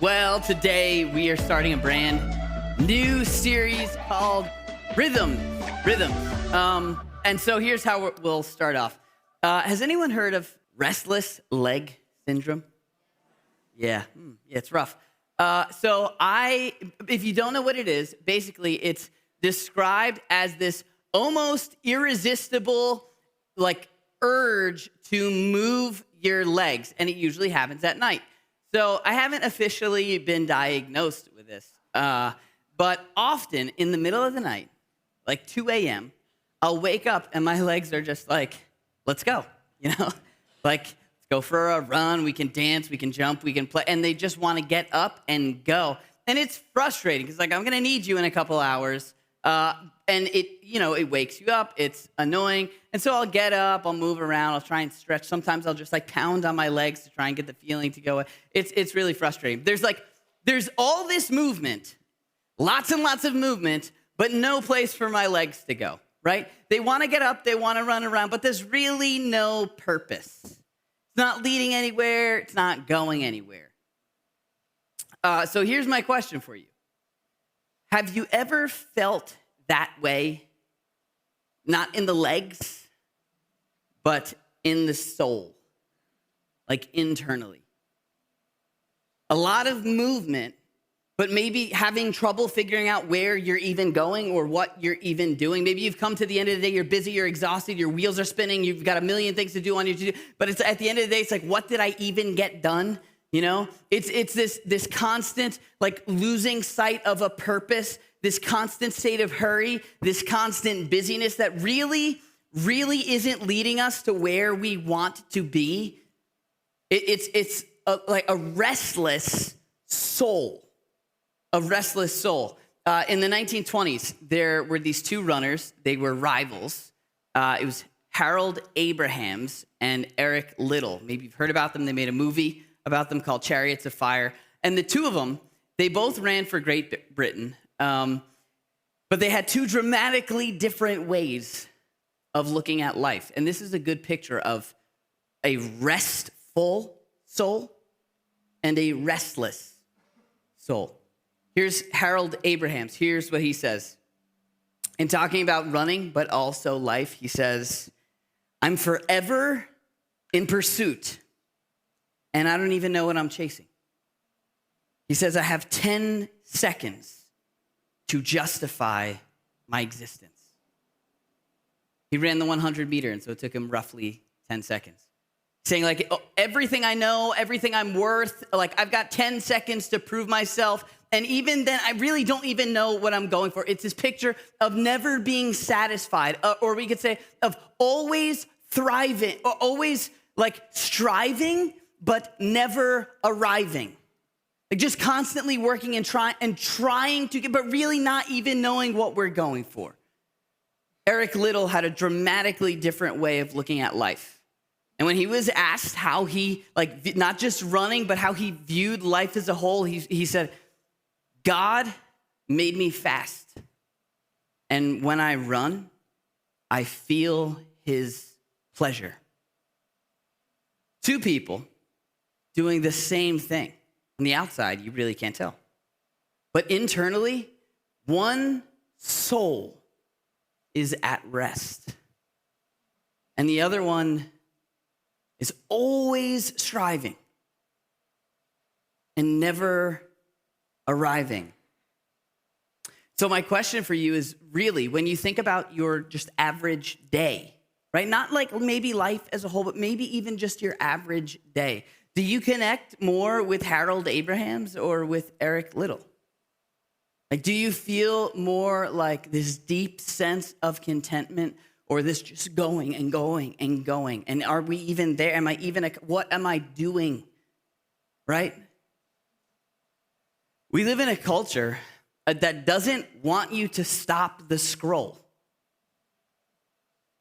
Well, today we are starting a brand new series called Rhythms. Rhythms. And so here's how we'll start off. Has anyone heard of restless leg syndrome? Yeah, it's rough. If you don't know what it is, basically it's described as this almost irresistible, urge to move your legs, and it usually happens at night. So I haven't officially been diagnosed with this, but often in the middle of the night, like 2 a.m., I'll wake up and my legs are just like, let's go, let's go for a run, we can dance, we can jump, we can play, and they just want to get up and go. And it's frustrating because I'm going to need you in a couple hours, and it wakes you up, it's annoying, and so I'll get up, I'll move around, I'll try and stretch. Sometimes I'll just pound on my legs to try and get the feeling to go. It's really frustrating. There's all this movement, lots and lots of movement, but no place for my legs to go, right? They want to get up, they want to run around, but there's really no purpose. It's not leading anywhere, it's not going anywhere. So here's my question for you. Have you ever felt that way? Not in the legs, but in the soul, like internally. A lot of movement, but maybe having trouble figuring out where you're even going or what you're even doing. Maybe you've come to the end of the day, you're busy, you're exhausted, your wheels are spinning, you've got a million things to do on your to-do, but it's at the end of the day, it's like, what did I even get done? It's this constant, losing sight of a purpose, this constant state of hurry, this constant busyness that really isn't leading us to where we want to be. It's a restless soul. A restless soul. In the 1920s, there were these two runners. They were rivals. It was Harold Abrahams and Eric Liddell. Maybe you've heard about them. They made a movie about them called Chariots of Fire. And the two of them, they both ran for Great Britain, but they had two dramatically different ways of looking at life. And this is a good picture of a restful soul and a restless soul. Here's Harold Abrahams. Here's what he says. In talking about running, but also life, he says, I'm forever in pursuit, and I don't even know what I'm chasing. He says, I have 10 seconds to justify my existence. He ran the 100 meter, and so it took him roughly 10 seconds. Saying everything I know, everything I'm worth, I've got 10 seconds to prove myself. And even then, I really don't even know what I'm going for. It's this picture of never being satisfied, or we could say of always thriving, or always striving, but never arriving. Just constantly working and trying to get, but really not even knowing what we're going for. Eric Liddell had a dramatically different way of looking at life. And when he was asked how he, not just running, but how he viewed life as a whole, he said, God made me fast. And when I run, I feel his pleasure. Two people doing the same thing. On the outside, you really can't tell. But internally, one soul is at rest. And the other one is always striving and never arriving. So my question for you is really, when you think about your just average day, right? Not maybe life as a whole, but maybe even just your average day. Do you connect more with Harold Abrahams or with Eric Liddell? Do you feel more this deep sense of contentment, or this just going and going and going? And are we even there? What am I doing? Right? We live in a culture that doesn't want you to stop the scroll.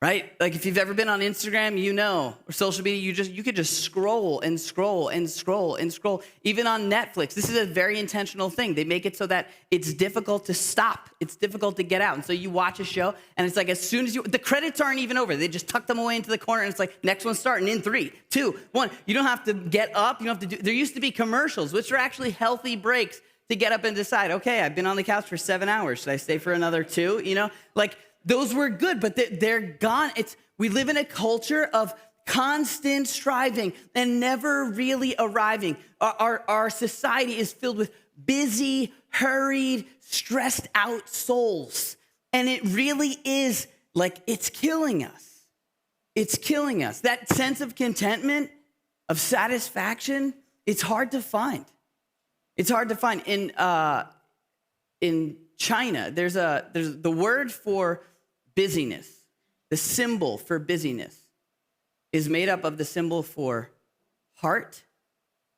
right? Like if you've ever been on Instagram, you know, or social media, you could just scroll and scroll and scroll and scroll. Even on Netflix, this is a very intentional thing. They make it so that it's difficult to stop. It's difficult to get out. And so you watch a show and it's like as soon as the credits aren't even over. They just tuck them away into the corner and it's like next one's starting in 3, 2, 1. You don't have to get up. You don't have to there used to be commercials, which are actually healthy breaks to get up and decide, okay, I've been on the couch for 7 hours. Should I stay for another 2? You know, like those were good, but they're gone. We live in a culture of constant striving and never really arriving. Our society is filled with busy, hurried, stressed out souls. And it really is like it's killing us. It's killing us. That sense of contentment, of satisfaction, it's hard to find. It's hard to find. In China, there's the word for busyness. The symbol for busyness is made up of the symbol for heart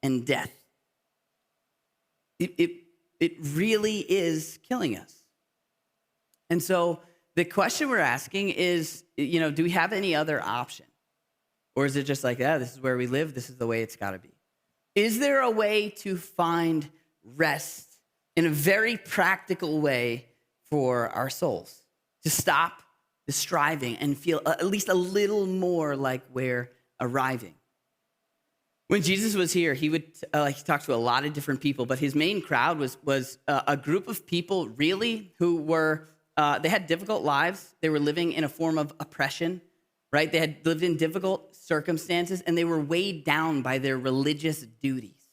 and death. It really is killing us. And so the question we're asking is, you know, do we have any other option? Or is it just like, this is where we live, this is the way it's got to be? Is there a way to find rest in a very practical way for our souls? To stop the striving and feel at least a little more like we're arriving. When Jesus was here, he talked to a lot of different people, but his main crowd was a group of people really who were, they had difficult lives. They were living in a form of oppression, right? They had lived in difficult circumstances and they were weighed down by their religious duties.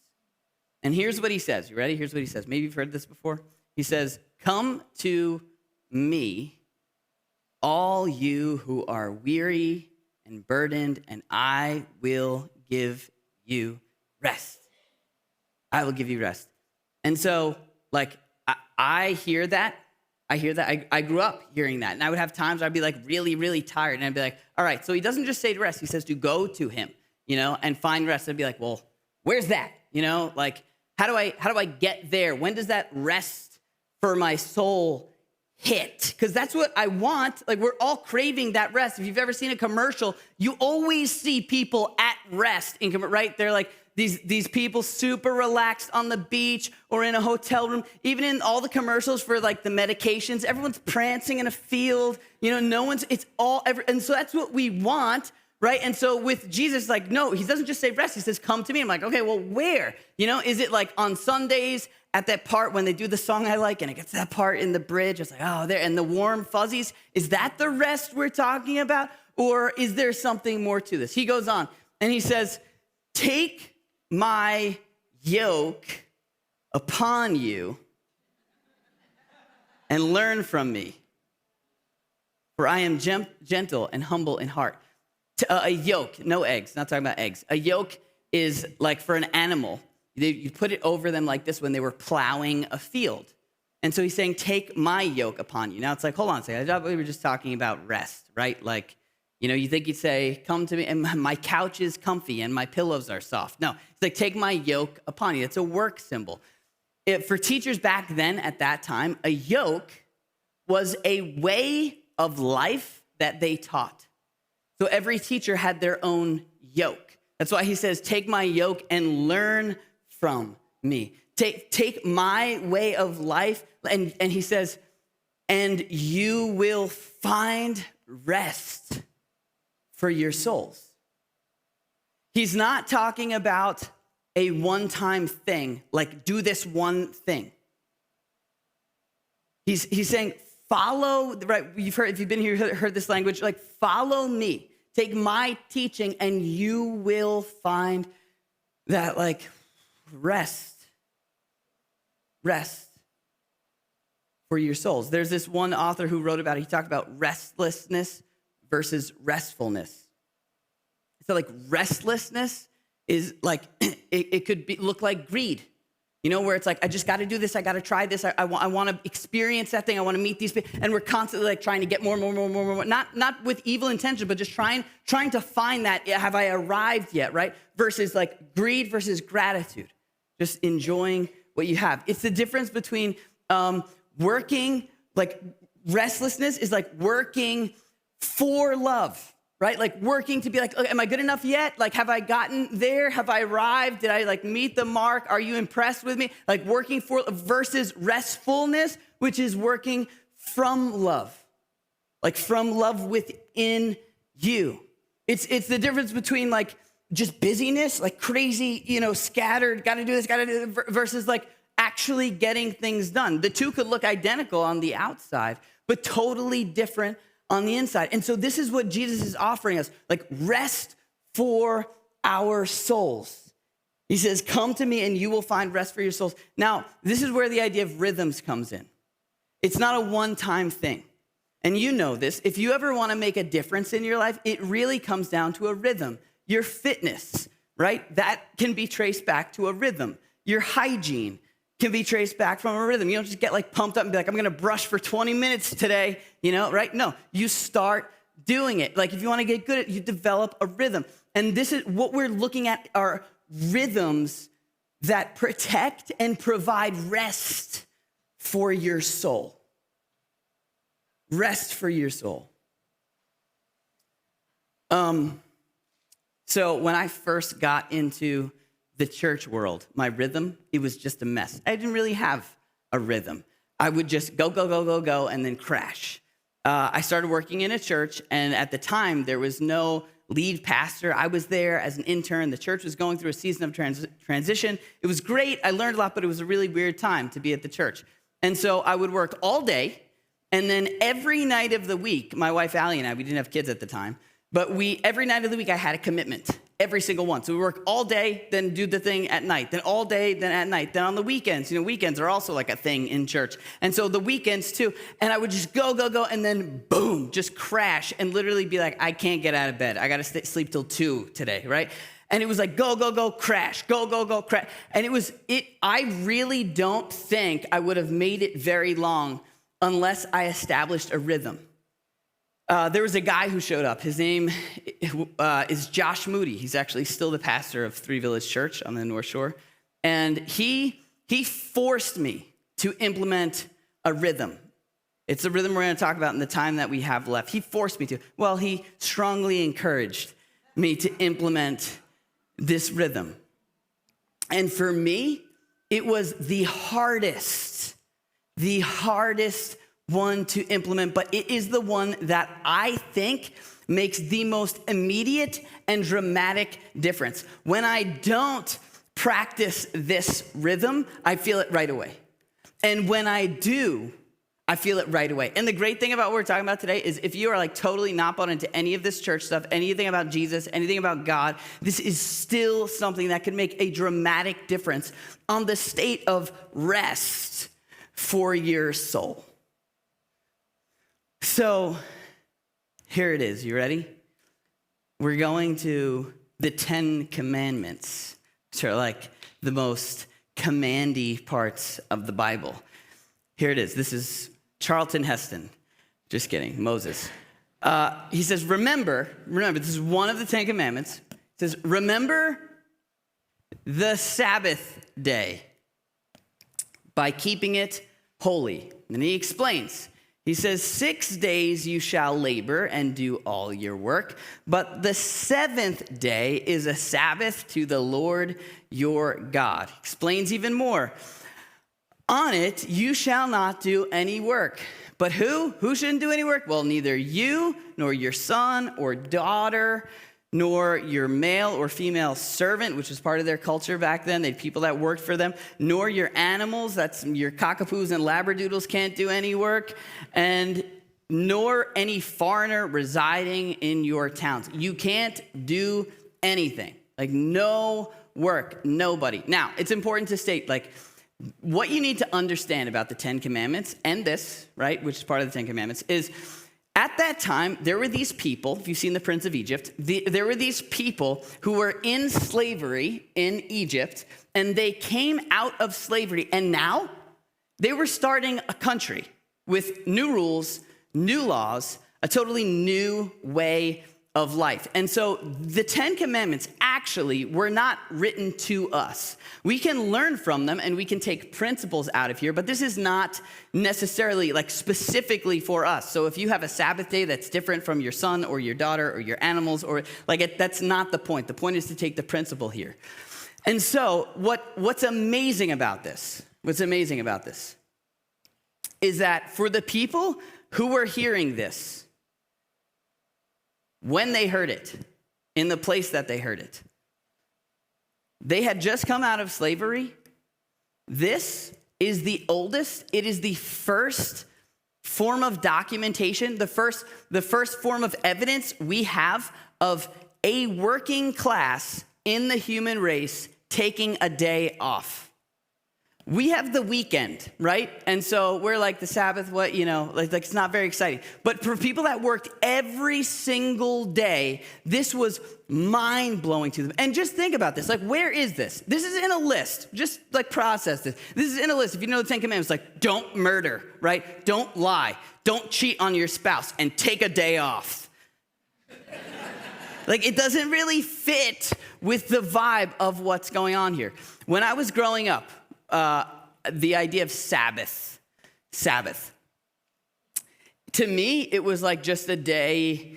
And here's what he says. You ready? Here's what he says. Maybe you've heard this before. He says, "Come to me, all you who are weary and burdened, and I will give you rest." I will give you rest. And so, like, I hear that. I grew up hearing that. And I would have times where I'd be, like, really, really tired. And I'd be like, all right, so he doesn't just say to rest. He says to go to him, you know, and find rest. I'd be like, well, where's that? You know, like, how do I get there? When does that rest for my soul hit? Because that's what I want. Like, we're all craving that rest. If you've ever seen a commercial, you always see people at rest, right? They're like these people super relaxed on the beach or in a hotel room. Even in all the commercials for like the medications, everyone's prancing in a field. You know, and so that's what we want, right? And so with Jesus, like, no, he doesn't just say rest. He says, come to me. I'm like, okay, well, where? You know, is it like on Sundays at that part when they do the song I like and it gets to that part in the bridge? It's like, oh, there, and the warm fuzzies. Is that the rest we're talking about? Or is there something more to this? He goes on and he says, take my yoke upon you and learn from me. For I am gentle and humble in heart. A yoke, no eggs, not talking about eggs. A yoke is like for an animal. You put it over them like this when they were plowing a field. And so he's saying, take my yoke upon you. Now it's like, hold on a second. I thought we were just talking about rest, right? Like, you know, you think he'd say, come to me, and my couch is comfy and my pillows are soft. No, it's like, take my yoke upon you. It's a work symbol. For teachers back then at that time, a yoke was a way of life that they taught. So every teacher had their own yoke. That's why he says, take my yoke and learn from me. Take my way of life. And he says, and you will find rest for your souls. He's not talking about a one-time thing, like do this one thing. He's saying, follow, right? You've heard, if you've been here, heard this language, like follow me. Take my teaching and you will find that like rest for your souls. There's this one author who wrote about it. He talked about restlessness versus restfulness. So like restlessness is like, it could look like greed. You know, where it's like, I just got to do this. I got to try this. I want to experience that thing. I want to meet these people. And we're constantly like trying to get more. Not with evil intention, but just trying to find that. Have I arrived yet, right? Versus like greed versus gratitude. Just enjoying what you have. It's the difference between working, like restlessness is like working for love, right? Like working to be like, okay, am I good enough yet? Like, have I gotten there? Have I arrived? Did I like meet the mark? Are you impressed with me? Like working for versus restfulness, which is working from love, like from love within you. It's the difference between like just busyness, like crazy, scattered, got to do this, versus like actually getting things done. The two could look identical on the outside, but totally different on the inside. And so this is what Jesus is offering us, like rest for our souls. He says, come to me and you will find rest for your souls. Now, this is where the idea of rhythms comes in. It's not a one-time thing. And you know this. If you ever want to make a difference in your life, it really comes down to a rhythm. Your fitness, right? That can be traced back to a rhythm. Your hygiene can be traced back from a rhythm. You don't just get like pumped up and be like, I'm going to brush for 20 minutes today, right? No, you start doing it. Like if you want to get good at it, you develop a rhythm. And this is what we're looking at are rhythms that protect and provide rest for your soul. Rest for your soul. So when I first got into the church world, my rhythm, it was just a mess. I didn't really have a rhythm. I would just go, and then crash. I started working in a church, and at the time, there was no lead pastor. I was there as an intern. The church was going through a season of transition. It was great. I learned a lot, but it was a really weird time to be at the church. And so I would work all day, and then every night of the week, my wife, Allie, and I, we didn't have kids at the time, but every night of the week, I had a commitment, every single one. So we work all day, then do the thing at night, then all day, then at night, then on the weekends. Weekends are also like a thing in church. And so the weekends too, and I would just go, and then boom, just crash and literally be like, I can't get out of bed. I got to sleep till 2 today, right? And it was like, go, crash, go, crash. And I really don't think I would have made it very long unless I established a rhythm. There was a guy who showed up. His name is Josh Moody. He's actually still the pastor of Three Village Church on the North Shore. And he forced me to implement a rhythm. It's a rhythm we're going to talk about in the time that we have left. He forced me to. Well, he strongly encouraged me to implement this rhythm. And for me, it was the hardest one to implement, but it is the one that I think makes the most immediate and dramatic difference. When I don't practice this rhythm, I feel it right away. And when I do, I feel it right away. And the great thing about what we're talking about today is if you are like totally not bought into any of this church stuff, anything about Jesus, anything about God, this is still something that can make a dramatic difference on the state of rest for your soul. So here it is. You ready? We're going to the 10 Commandments, which are like the most commandy parts of the Bible. Here it is. This is Charlton Heston. Just kidding, Moses. He says, remember, this is one of the 10 Commandments. It says, remember the Sabbath day by keeping it holy. And he explains. He says, 6 days you shall labor and do all your work, but the 7th day is a Sabbath to the Lord your God. Explains even more. On it you shall not do any work. But who? Who shouldn't do any work? Well, neither you, nor your son or daughter, nor your male or female servant, which was part of their culture back then. They had people that worked for them, nor your animals, that's your cockapoos and labradoodles can't do any work, and nor any foreigner residing in your towns. You can't do anything, like no work, nobody. Now, it's important to state, like, what you need to understand about the 10 Commandments and this, right, which is part of the 10 Commandments, is at that time, there were these people, if you've seen The Prince of Egypt, there were these people who were in slavery in Egypt, and they came out of slavery, and now they were starting a country with new rules, new laws, a totally new way of life. And so the 10 Commandments actually were not written to us. We can learn from them and we can take principles out of here, but this is not necessarily like specifically for us. So if you have a Sabbath day that's different from your son or your daughter or your animals, or that's not the point. The point is to take the principle here. And so what's amazing about this is that for the people who were hearing this, when they heard it, in the place that they heard it, they had just come out of slavery. This is the oldest, it is the first form of documentation, the first form of evidence we have of a working class in the human race taking a day off. We have the weekend, right? And so we're like the Sabbath, like it's not very exciting. But for people that worked every single day, this was mind-blowing to them. And just think about this. Like, where is this? This is in a list. Just like process this. This is in a list. If you know the 10 Commandments, like don't murder, right? Don't lie. Don't cheat on your spouse and take a day off. Like, it doesn't really fit with the vibe of what's going on here. When I was growing up, the idea of Sabbath. To me, it was like just a day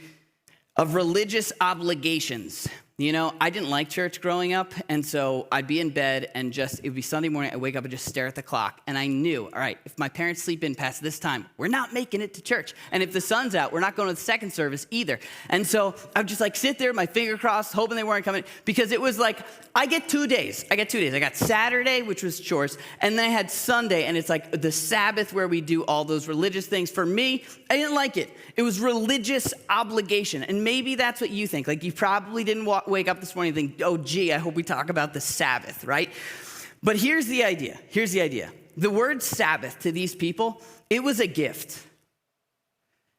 of religious obligations. You know, I didn't like church growing up, and so I'd be in bed and it would be Sunday morning, I'd wake up and just stare at the clock, and I knew, all right, if my parents sleep in past this time, we're not making it to church. And if the sun's out, we're not going to the second service either. And so I would just like sit there, my finger crossed, hoping they weren't coming, because it was like, I get 2 days. I got Saturday, which was chores, and then I had Sunday, and it's like the Sabbath where we do all those religious things. For me, I didn't like it. It was religious obligation, and maybe that's what you think. Like, you probably didn't wake up this morning and think, oh, gee, I hope we talk about the Sabbath, right? But here's the idea. The word Sabbath to these people, it was a gift.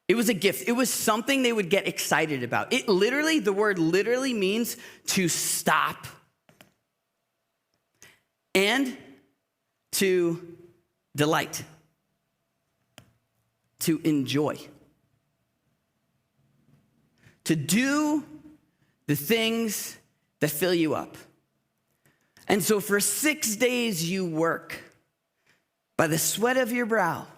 It was a gift. It was something they would get excited about. The word literally means to stop and to delight, to enjoy, to do the things that fill you up. And so for 6 days you work by the sweat of your brow.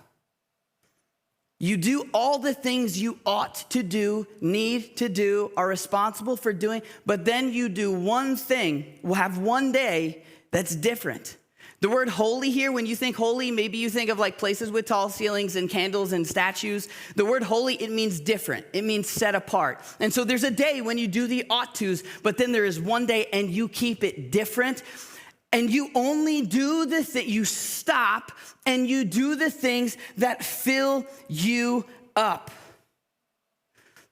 You do all the things you ought to do, need to do, are responsible for doing, but then you do one thing, will have one day that's different. The word holy here, when you think holy, maybe you think of like places with tall ceilings and candles and statues. The word holy, it means different. It means set apart. And so there's a day when you do the ought tos, but then there is one day and you keep it different. And you only do you stop and you do the things that fill you up.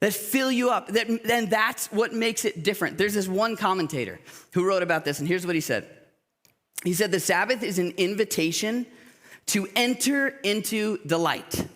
And that's what makes it different. There's this one commentator who wrote about this, and here's what he said. He said, the Sabbath is an invitation to enter into delight.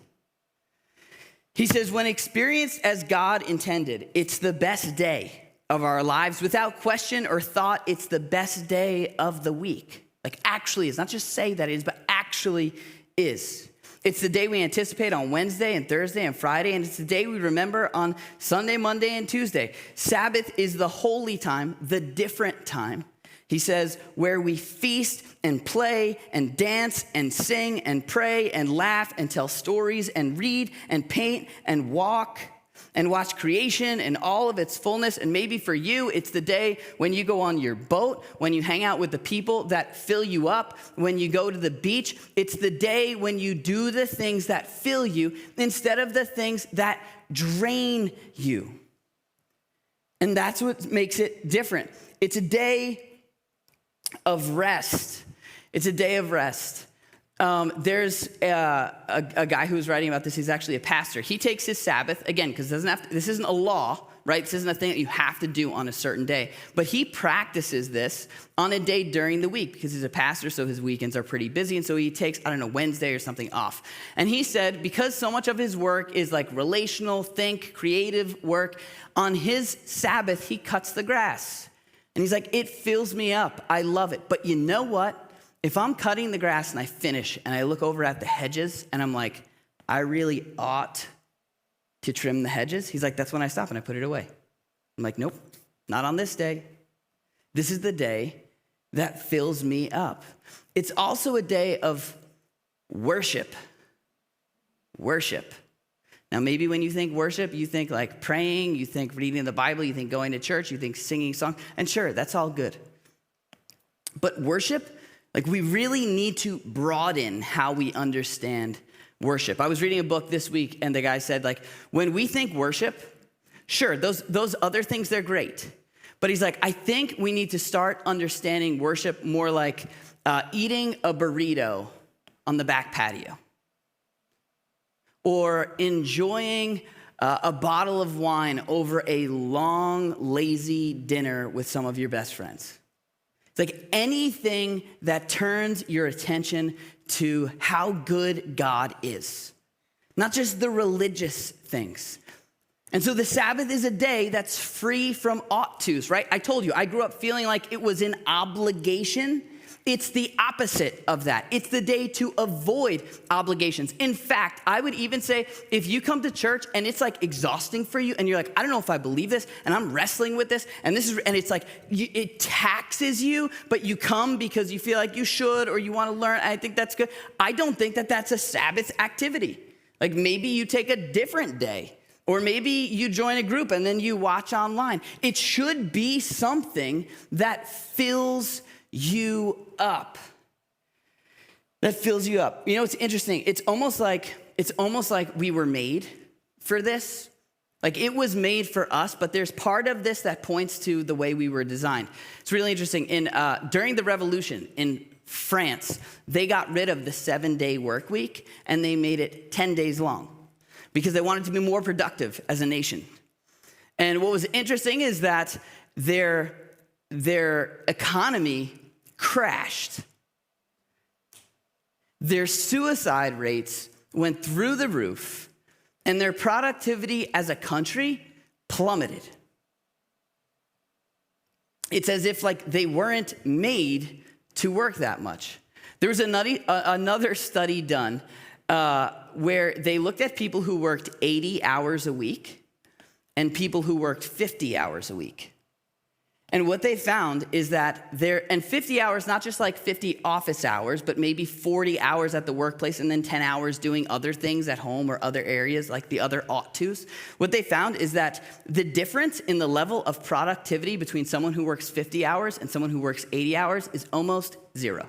He says, when experienced as God intended, it's the best day of our lives. Without question or thought, it's the best day of the week. Like, actually is. Not just say that it is, but actually is. It's the day we anticipate on Wednesday and Thursday and Friday, and it's the day we remember on Sunday, Monday, and Tuesday. Sabbath is the holy time, the different time. He says, where we feast and play and dance and sing and pray and laugh and tell stories and read and paint and walk and watch creation and all of its fullness. And maybe for you, it's the day when you go on your boat, when you hang out with the people that fill you up, when you go to the beach. It's the day when you do the things that fill you instead of the things that drain you. And that's what makes it different. It's a day of rest. It's a day of rest. There's a guy who's writing about this. He's actually a pastor. He takes his Sabbath, again, because this isn't a law, right? This isn't a thing that you have to do on a certain day. But he practices this on a day during the week because he's a pastor, so his weekends are pretty busy. And so he takes, Wednesday or something off. And he said, because so much of his work is like relational, creative work, on his Sabbath, he cuts the grass. And he's like, it fills me up. I love it. But you know what? If I'm cutting the grass and I finish and I look over at the hedges and I'm like, I really ought to trim the hedges. He's like, that's when I stop and I put it away. I'm like, nope, not on this day. This is the day that fills me up. It's also a day of worship. Worship. Now, maybe when you think worship, you think like praying, you think reading the Bible, you think going to church, you think singing songs, and sure, that's all good. But worship, like we really need to broaden how we understand worship. I was reading a book this week, and the guy said, like, when we think worship, sure, those other things, they're great. But he's like, I think we need to start understanding worship more like eating a burrito on the back patio, or enjoying a bottle of wine over a long, lazy dinner with some of your best friends. It's like anything that turns your attention to how good God is, not just the religious things. And so the Sabbath is a day that's free from ought tos, right? I told you, I grew up feeling like it was an obligation. It's the opposite of that. It's the day to avoid obligations. In fact, I would even say if you come to church and it's like exhausting for you and you're like, I don't know if I believe this and I'm wrestling with this and it's like it taxes you, but you come because you feel like you should or you want to learn. I think that's good. I don't think that that's a Sabbath activity. Like maybe you take a different day. Or maybe you join a group and then you watch online. It should be something that fills you up. That fills you up. You know, it's interesting. It's almost like we were made for this. Like it was made for us, but there's part of this that points to the way we were designed. It's really interesting. During the Revolution in France, they got rid of the 7-day work week and they made it 10 days long because they wanted to be more productive as a nation. And what was interesting is that their economy crashed. Their suicide rates went through the roof, and their productivity as a country plummeted. It's as if like they weren't made to work that much. There was another study done where they looked at people who worked 80 hours a week and people who worked 50 hours a week. And what they found is that 50 hours, not just like 50 office hours, but maybe 40 hours at the workplace and then 10 hours doing other things at home or other areas like the other ought tos. What they found is that the difference in the level of productivity between someone who works 50 hours and someone who works 80 hours is almost zero.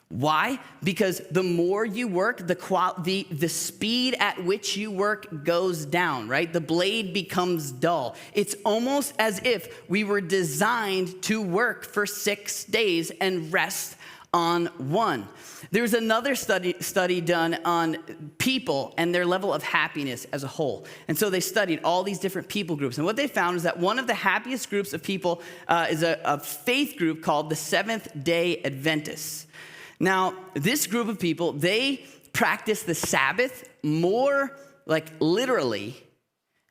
Why? Because the more you work, the speed at which you work goes down, right? The blade becomes dull. It's almost as if we were designed to work for 6 days and rest on one. There's another study done on people and their level of happiness as a whole. And so they studied all these different people groups. And what they found is that one of the happiest groups of people is a faith group called the Seventh-day Adventists. Now, this group of people, they practice the Sabbath more like literally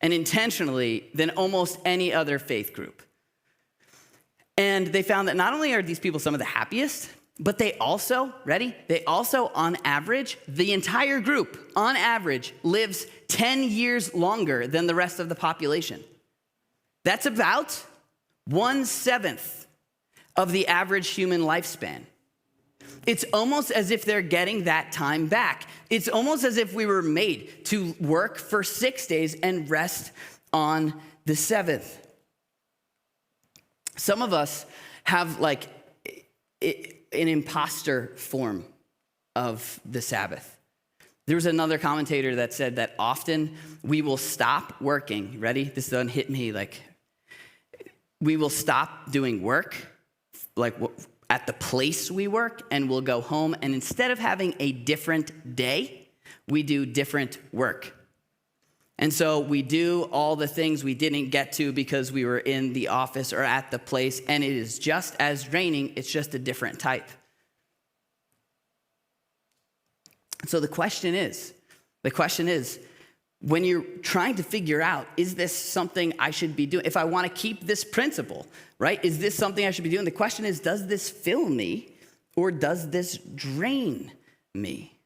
and intentionally than almost any other faith group. And they found that not only are these people some of the happiest, but they also, on average, the entire group, on average, lives 10 years longer than the rest of the population. That's about 1/7 of the average human lifespan. It's almost as if they're getting that time back. It's almost as if we were made to work for 6 days and rest on the 7th. Some of us have like an imposter form of the Sabbath. There was another commentator that said that often we will stop working. Ready? This doesn't hit me like we will stop doing work, like at the place we work, and we'll go home, and instead of having a different day, we do different work. And so we do all the things we didn't get to because we were in the office or at the place, and it is just as draining, it's just a different type. So the question is, when you're trying to figure out, is this something I should be doing? If I want to keep this principle, right? Is this something I should be doing? The question is, does this fill me or does this drain me?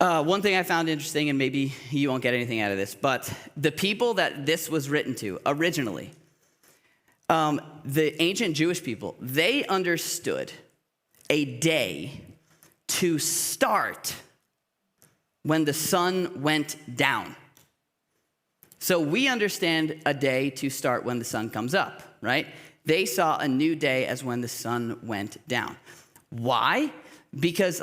One thing I found interesting, and maybe you won't get anything out of this, but the people that this was written to originally, the ancient Jewish people, they understood a day to start when the sun went down. So we understand a day to start when the sun comes up, right? They saw a new day as when the sun went down. Why? Because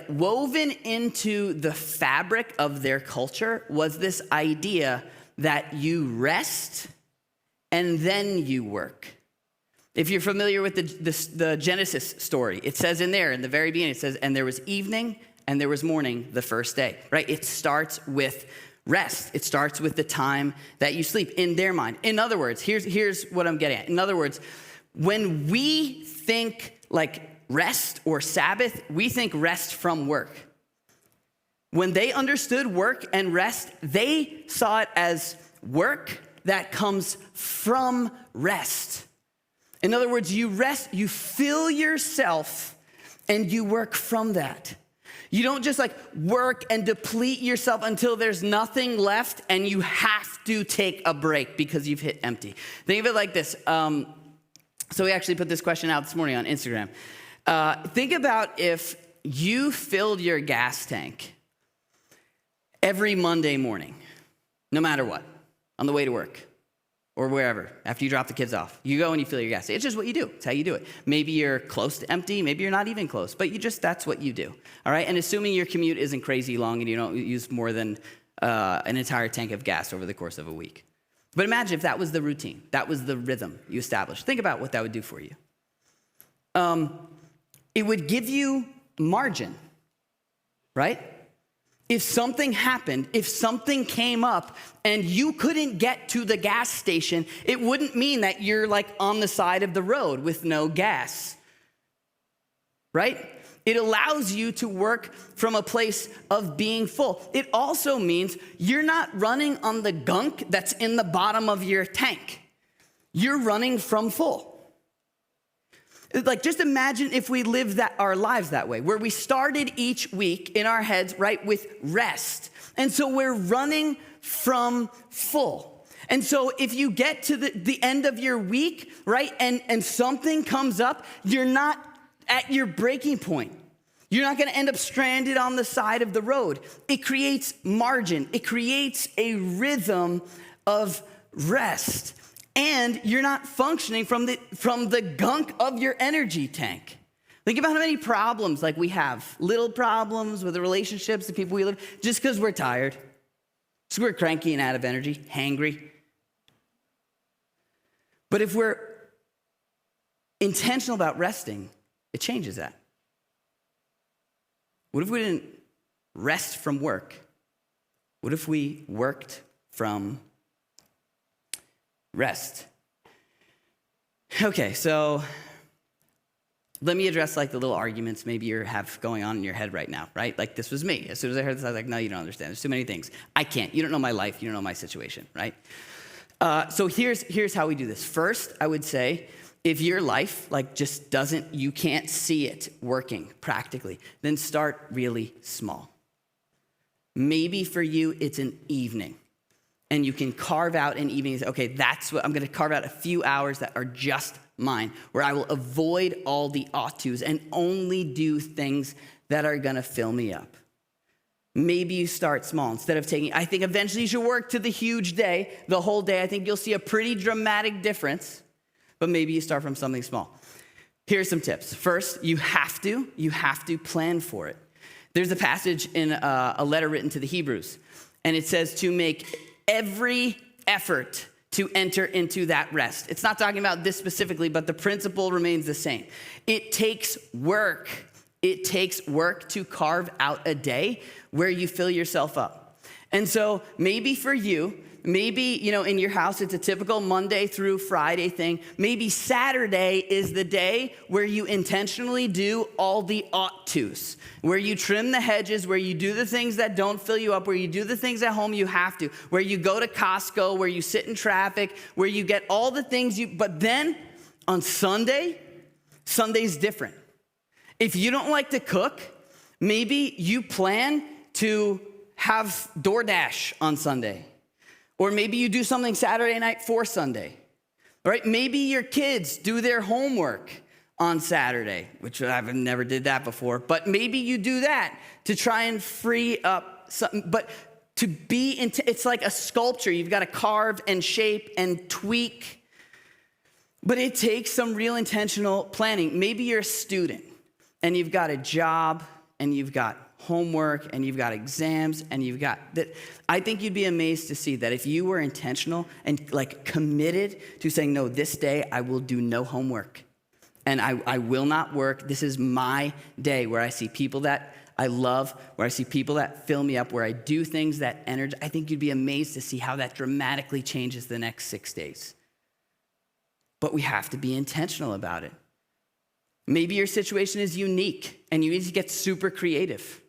woven into the fabric of their culture was this idea that you rest and then you work. If you're familiar with the Genesis story, it says in there, in the very beginning, it says, and there was evening and there was morning the first day, right? It starts with rest. It starts with the time that you sleep in their mind. In other words, here's what I'm getting at. In other words, when we think like rest or Sabbath, we think rest from work. When they understood work and rest, they saw it as work that comes from rest. In other words, you rest, you fill yourself, and you work from that. You don't just work and deplete yourself until there's nothing left and you have to take a break because you've hit empty. Think of it like this. So we actually put this question out this morning on Instagram. Think about if you filled your gas tank every Monday morning, no matter what, on the way to work or wherever, after you drop the kids off. You go and you fill your gas tank. It's just what you do. It's how you do it. Maybe you're close to empty. Maybe you're not even close, but that's what you do, all right? And assuming your commute isn't crazy long and you don't use more than an entire tank of gas over the course of a week. But imagine if that was the routine. That was the rhythm you established. Think about what that would do for you. It would give you margin, right? If something happened, if something came up and you couldn't get to the gas station, it wouldn't mean that you're on the side of the road with no gas, right? It allows you to work from a place of being full. It also means you're not running on the gunk that's in the bottom of your tank. You're running from full. Just imagine if we lived our lives that way, where we started each week in our heads, right, with rest. And so we're running from full. And so if you get to the end of your week, right, and something comes up, you're not at your breaking point. You're not going to end up stranded on the side of the road. It creates margin. It creates a rhythm of rest. And you're not functioning from the gunk of your energy tank. Think about how many problems we have. Little problems with the relationships, the people we live, just because we're tired. Just we're cranky and out of energy, hangry. But if we're intentional about resting, it changes that. What if we didn't rest from work? What if we worked from rest? Okay, so let me address the little arguments maybe you have going on in your head right now, right? This was me. As soon as I heard this, I was like, no, you don't understand. There's too many things. I can't. You don't know my life. You don't know my situation, right? So here's how we do this. First, I would say, if your life just doesn't, you can't see it working practically, then start really small. Maybe for you, it's an evening. And you can carve out an evening and say, okay, that's what I'm going to carve out a few hours that are just mine, where I will avoid all the ought tos and only do things that are going to fill me up. Maybe you start small instead of I think eventually you should work to the huge day, the whole day. I think you'll see a pretty dramatic difference, but maybe you start from something small. Here's some tips. First, you have to plan for it. There's a passage in a letter written to the Hebrews, and it says to make every effort to enter into that rest. It's not talking about this specifically, but the principle remains the same. It takes work. It takes work to carve out a day where you fill yourself up. And so maybe for you, in your house, it's a typical Monday through Friday thing. Maybe Saturday is the day where you intentionally do all the ought tos, where you trim the hedges, where you do the things that don't fill you up, where you do the things at home you have to, where you go to Costco, where you sit in traffic, where you get all the things but then on Sunday's different. If you don't like to cook, maybe you plan to have DoorDash on Sunday. Or maybe you do something Saturday night for Sunday. All right, maybe your kids do their homework on Saturday, which I've never did that before, but maybe you do that to try and free up something. But to be it's like a sculpture. You've got to carve and shape and tweak. But it takes some real intentional planning. Maybe you're a student and you've got a job and you've got homework and you've got exams and you've got that. I think you'd be amazed to see that if you were intentional and like committed to saying, no, this day I will do no homework and I will not work. This is my day where I see people that I love, where I see people that fill me up, where I do things that energize. I think you'd be amazed to see how that dramatically changes the next 6 days. But we have to be intentional about it. Maybe your situation is unique and you need to get super creative.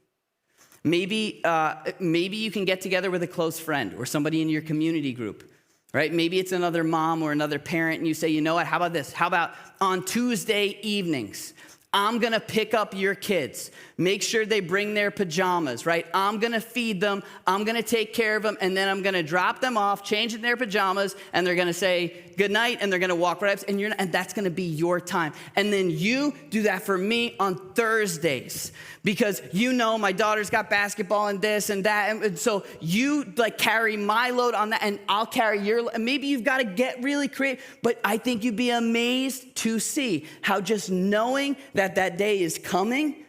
Maybe you can get together with a close friend or somebody in your community group, right? Maybe it's another mom or another parent and you say, you know what, how about this? How about on Tuesday evenings, I'm gonna pick up your kids. Make sure they bring their pajamas, right? I'm gonna feed them, I'm gonna take care of them, and then I'm gonna drop them off, change in their pajamas, and they're gonna say good night, and they're gonna walk right up, and that's gonna be your time. And then you do that for me on Thursdays, because you know my daughter's got basketball and this and that, and so you like carry my load on that, and I'll carry your, and maybe you've gotta get really creative, but I think you'd be amazed to see how just knowing that day is coming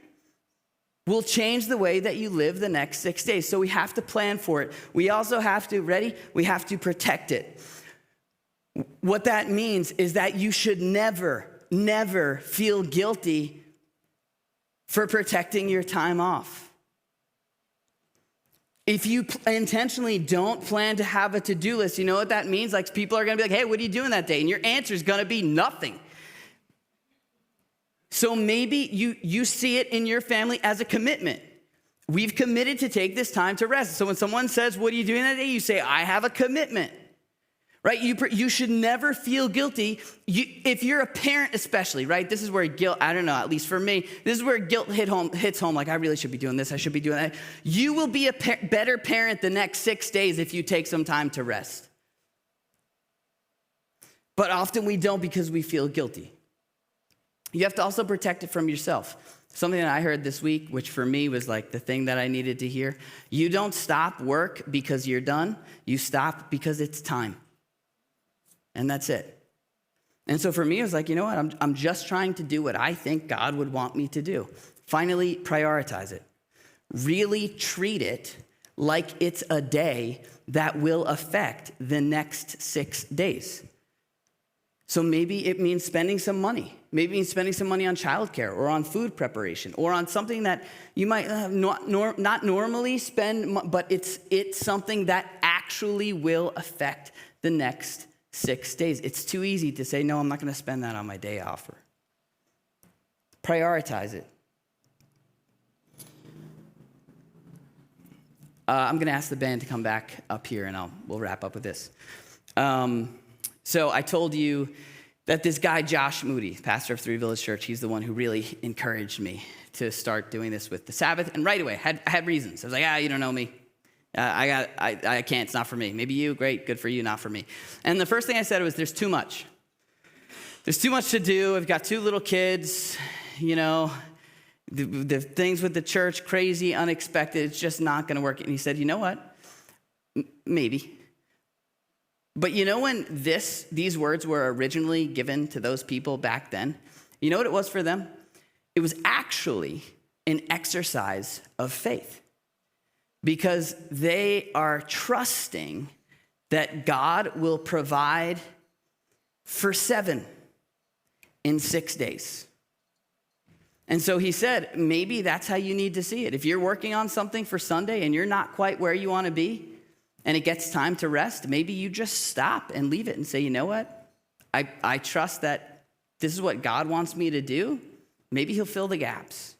will change the way that you live the next 6 days. So we have to plan for it. We also have to, ready? We have to protect it. What that means is that you should never feel guilty for protecting your time off. If you intentionally don't plan to have a to-do list, you know what that means? Like people are gonna be like, hey, what are you doing that day? And your answer is gonna be nothing. So maybe you see it in your family as a commitment. We've committed to take this time to rest. So when someone says, what are you doing that day? You say, I have a commitment, right? You should never feel guilty. If you're a parent especially, right? This is where guilt, I don't know, at least for me, this is where guilt hits home. Like, I really should be doing this. I should be doing that. You will be a better parent the next 6 days if you take some time to rest. But often we don't because we feel guilty. You have to also protect it from yourself. Something that I heard this week, which for me was like the thing that I needed to hear. You don't stop work because you're done. You stop because it's time. And that's it. And so for me, it was like, you know what? I'm just trying to do what I think God would want me to do. Finally, prioritize it. Really treat it like it's a day that will affect the next 6 days. So maybe it means spending some money. Maybe it means spending some money on childcare or on food preparation or on something that you might not normally spend, but it's something that actually will affect the next 6 days. It's too easy to say, no, I'm not going to spend that on my day off. Prioritize it. I'm going to ask the band to come back up here, and we'll wrap up with this. So I told you that this guy, Josh Moody, pastor of Three Village Church, he's the one who really encouraged me to start doing this with the Sabbath. And right away, I had reasons. I was like, you don't know me. I can't, it's not for me. Maybe you, great, good for you, not for me. And the first thing I said was, there's too much. There's too much to do. I've got 2 little kids, you know, the things with the church, crazy, unexpected, it's just not gonna work. And he said, you know what? Maybe. But you know when these words were originally given to those people back then? You know what it was for them? It was actually an exercise of faith. Because they are trusting that God will provide for 7 in 6 days. And so he said, maybe that's how you need to see it. If you're working on something for Sunday and you're not quite where you want to be, and it gets time to rest, maybe you just stop and leave it and say, you know what? I trust that this is what God wants me to do. Maybe he'll fill the gaps.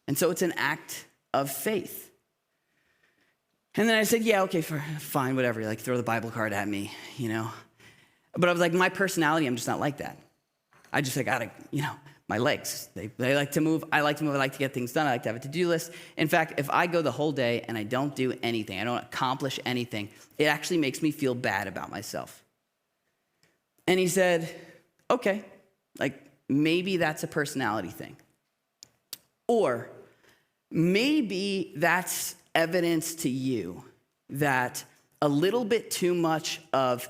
And so it's an act of faith. And then I said, yeah, okay, fine, whatever. Like, throw the Bible card at me, you know. But I was like, my personality, I'm just not like that. I just, I gotta, you know, my legs. They like to move. I like to move. I like to get things done. I like to have a to-do list. In fact, if I go the whole day and I don't do anything, I don't accomplish anything, it actually makes me feel bad about myself. And he said, okay, like maybe that's a personality thing. Or maybe that's evidence to you that a little bit too much of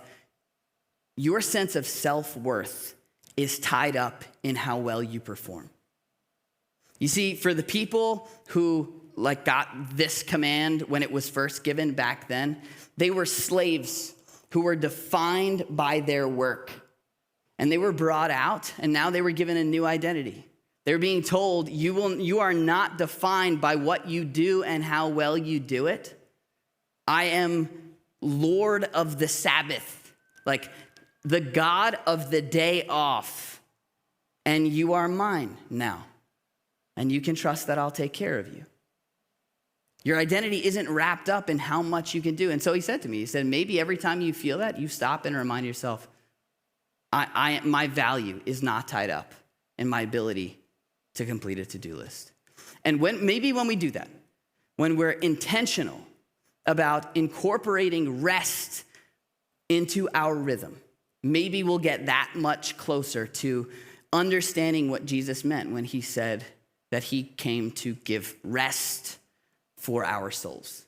your sense of self-worth is tied up in how well you perform. You see, for the people who got this command when it was first given back then, they were slaves who were defined by their work. And they were brought out, and now they were given a new identity. They're being told, you are not defined by what you do and how well you do it. I am Lord of the Sabbath, like the God of the day off, and you are mine now. And you can trust that I'll take care of you. Your identity isn't wrapped up in how much you can do. And so he said to me, he said, maybe every time you feel that, you stop and remind yourself, my value is not tied up in my ability to complete a to-do list. And when we do that, when we're intentional about incorporating rest into our rhythm, maybe we'll get that much closer to understanding what Jesus meant when he said that he came to give rest for our souls.